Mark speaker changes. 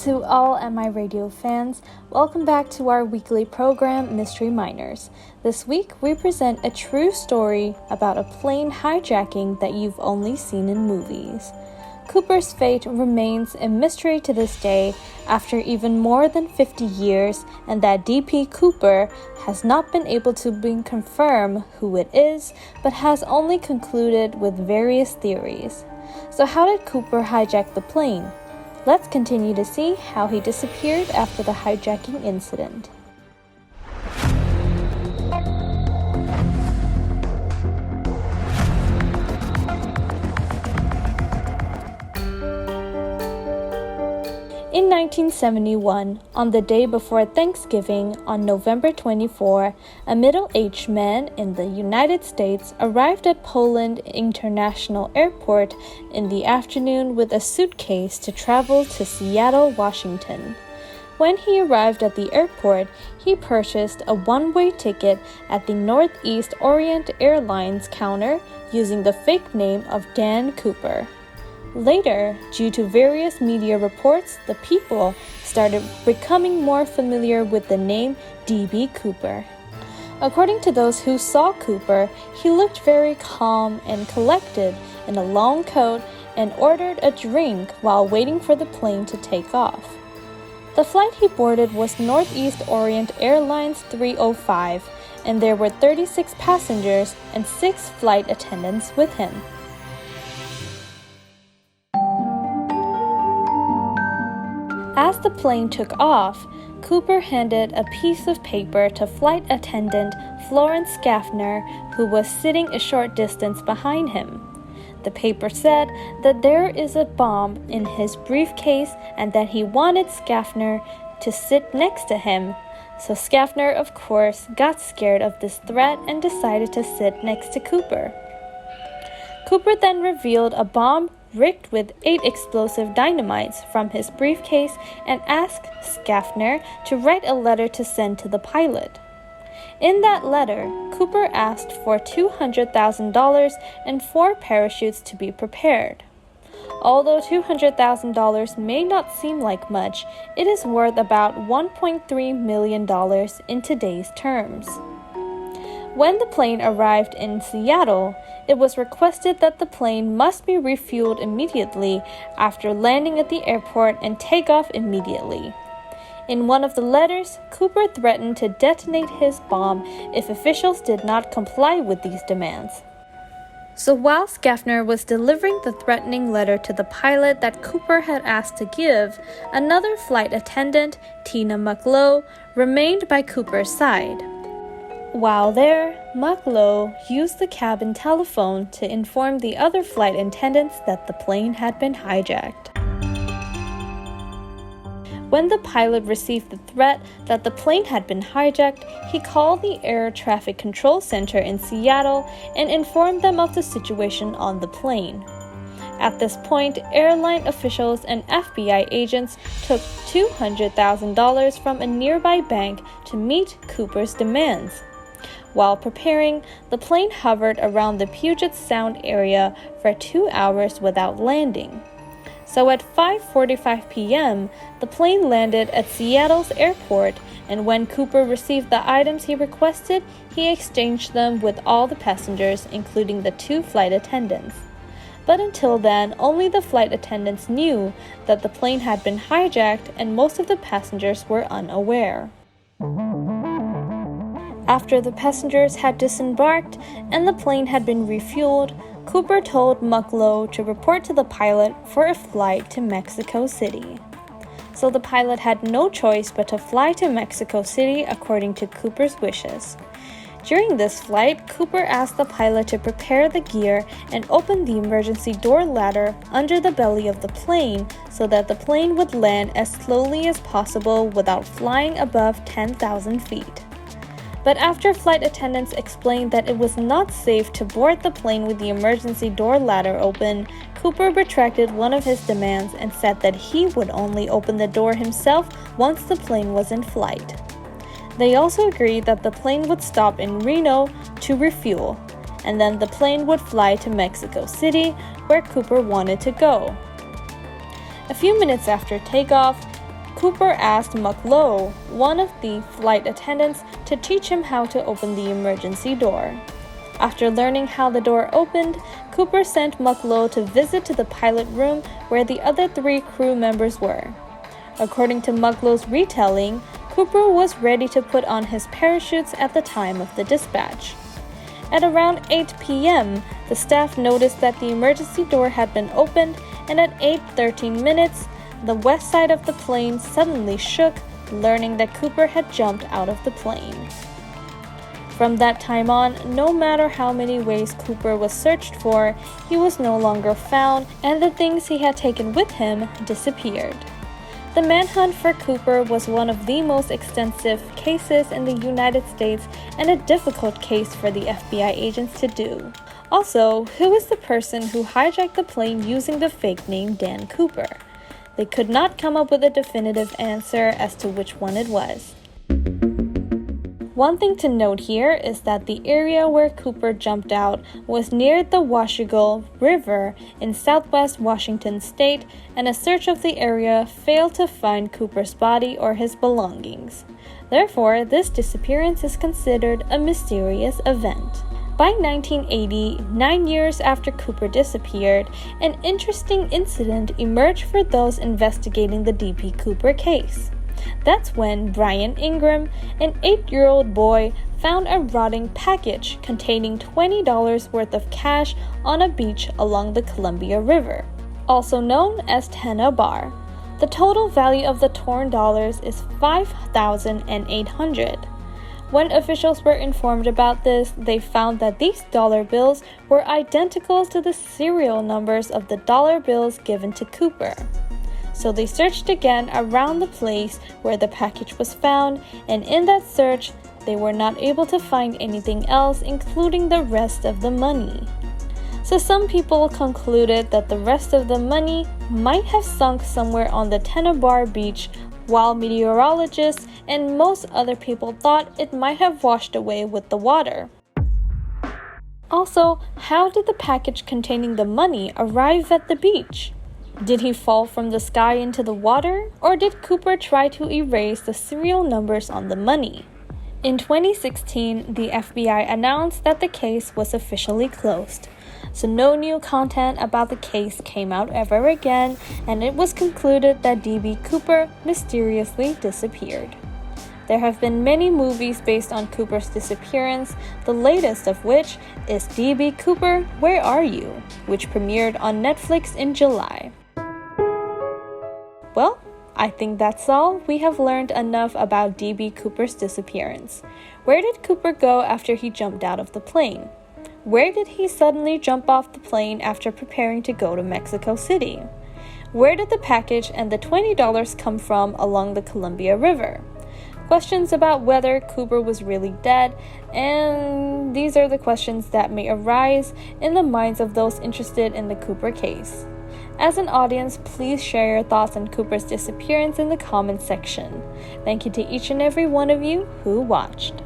Speaker 1: to all MI Radio fans. Welcome back to our weekly program, Mystery Miners. This week, we present a true story about a plane hijacking that you've only seen in movies. Cooper's fate remains a mystery to this day after even more than 50 years, and that D.P.Cooper has not been able to confirm who it is, but has only concluded with various theories. So how did Cooper hijack the plane? Let's continue to see how he disappeared after the hijacking incident. In 1971, on the day before Thanksgiving, on November 24, a middle-aged man in the United States arrived at Poland International Airport in the afternoon with a suitcase to travel to Seattle, Washington. When he arrived at the airport, he purchased a one-way ticket at the Northeast Orient Airlines counter using the fake name of D.P.Cooper. Later, due to various media reports, the people started becoming more familiar with the name D.P.Cooper. According to those who saw Cooper, he looked very calm and collected in a long coat and ordered a drink while waiting for the plane to take off. The flight he boarded was Northeast Orient Airlines 305, and there were 36 passengers and 6 flight attendants with him. As the plane took off, Cooper handed a piece of paper to flight attendant Florence Schaffner, who was sitting a short distance behind him. The paper said that there is a bomb in his briefcase and that he wanted Schaffner to sit next to him. So Schaffner, of course, got scared of this threat and decided to sit next to Cooper. Cooper then revealed a bomb rigged with 8 explosive dynamites from his briefcase and asked Schaffner to write a letter to send to the pilot. In that letter, Cooper asked for $200,000 and 4 parachutes to be prepared. Although $200,000 may not seem like much, it is worth about $1.3 million in today's terms. When the plane arrived in Seattle, it was requested that the plane must be refueled immediately after landing at the airport and take off immediately. In one of the letters, Cooper threatened to detonate his bomb if officials did not comply with these demands. So while Schaffner was delivering the threatening letter to the pilot that Cooper had asked to give, another flight attendant, Tina Mucklow, remained by Cooper's side. While there, Mucklow used the cabin telephone to inform the other flight attendants that the plane had been hijacked. When the pilot received the threat that the plane had been hijacked, he called the Air Traffic Control Center in Seattle and informed them of the situation on the plane. At this point, airline officials and FBI agents took $200,000 from a nearby bank to meet Cooper's demands. While preparing, the plane hovered around the Puget Sound area for 2 hours without landing. So at 5:45 p.m., the plane landed at Seattle's airport, and when Cooper received the items he requested, he exchanged them with all the passengers, including the 2 flight attendants. But until then, only the flight attendants knew that the plane had been hijacked, and most of the passengers were unaware. After the passengers had disembarked and the plane had been refueled, Cooper told Mucklow to report to the pilot for a flight to Mexico City. So the pilot had no choice but to fly to Mexico City according to Cooper's wishes. During this flight, Cooper asked the pilot to prepare the gear and open the emergency door ladder under the belly of the plane so that the plane would land as slowly as possible without flying above 10,000 feet. But after flight attendants explained that it was not safe to board the plane with the emergency door ladder open, Cooper retracted one of his demands and said that he would only open the door himself once the plane was in flight. They also agreed that the plane would stop in Reno to refuel, and then the plane would fly to Mexico City, where Cooper wanted to go. A few minutes after takeoff, Cooper asked Mucklow, one of the flight attendants, to teach him how to open the emergency door. After learning how the door opened, Cooper sent Mucklow to visit to the pilot room where the other 3 crew members were. According to Mucklow's retelling, Cooper was ready to put on his parachutes at the time of the dispatch. At around 8 p.m., the staff noticed that the emergency door had been opened, and at 8:13 minutes, the west side of the plane suddenly shook, learning that Cooper had jumped out of the plane. From that time on, no matter how many ways Cooper was searched for, he was no longer found, and the things he had taken with him disappeared. The manhunt for Cooper was one of the most extensive cases in the United States and a difficult case for the FBI agents to do. Also, who is the person who hijacked the plane using the fake name Dan Cooper? They could not come up with a definitive answer as to which one it was. One thing to note here is that the area where Cooper jumped out was near the Washougal River in southwest Washington state, and a search of the area failed to find Cooper's body or his belongings. Therefore, this disappearance is considered a mysterious event. By 1980, 9 years after Cooper disappeared, an interesting incident emerged for those investigating the D.P.Cooper case. That's when Brian Ingram, an 8-year-old boy, found a rotting package containing $20 worth of cash on a beach along the Columbia River, also known as Tana Bar. The total value of the torn dollars is $5,800. When officials were informed about this, they found that these dollar bills were identical to the serial numbers of the dollar bills given to Cooper. So they searched again around the place where the package was found, and in that search, they were not able to find anything else, including the rest of the money. So some people concluded that the rest of the money might have sunk somewhere on the Tenabar beach, while meteorologists and most other people thought it might have washed away with the water. Also, how did the package containing the money arrive at the beach? Did he fall from the sky into the water, or did Cooper try to erase the serial numbers on the money? In 2016, the FBI announced that the case was officially closed. So no new content about the case came out ever again, and it was concluded that D.P.Cooper mysteriously disappeared. There have been many movies based on Cooper's disappearance, the latest of which is D.P.Cooper, Where Are You?, which premiered on Netflix in July. Well, I think that's all. We have learned enough about D.P.Cooper's disappearance. Where did Cooper go after he jumped out of the plane? Where did he suddenly jump off the plane after preparing to go to Mexico City? Where did the package and the $20 come from along the Columbia River? Questions about whether Cooper was really dead, and these are the questions that may arise in the minds of those interested in the Cooper case. As an audience, please share your thoughts on Cooper's disappearance in the comments section. Thank you to each and every one of you who watched.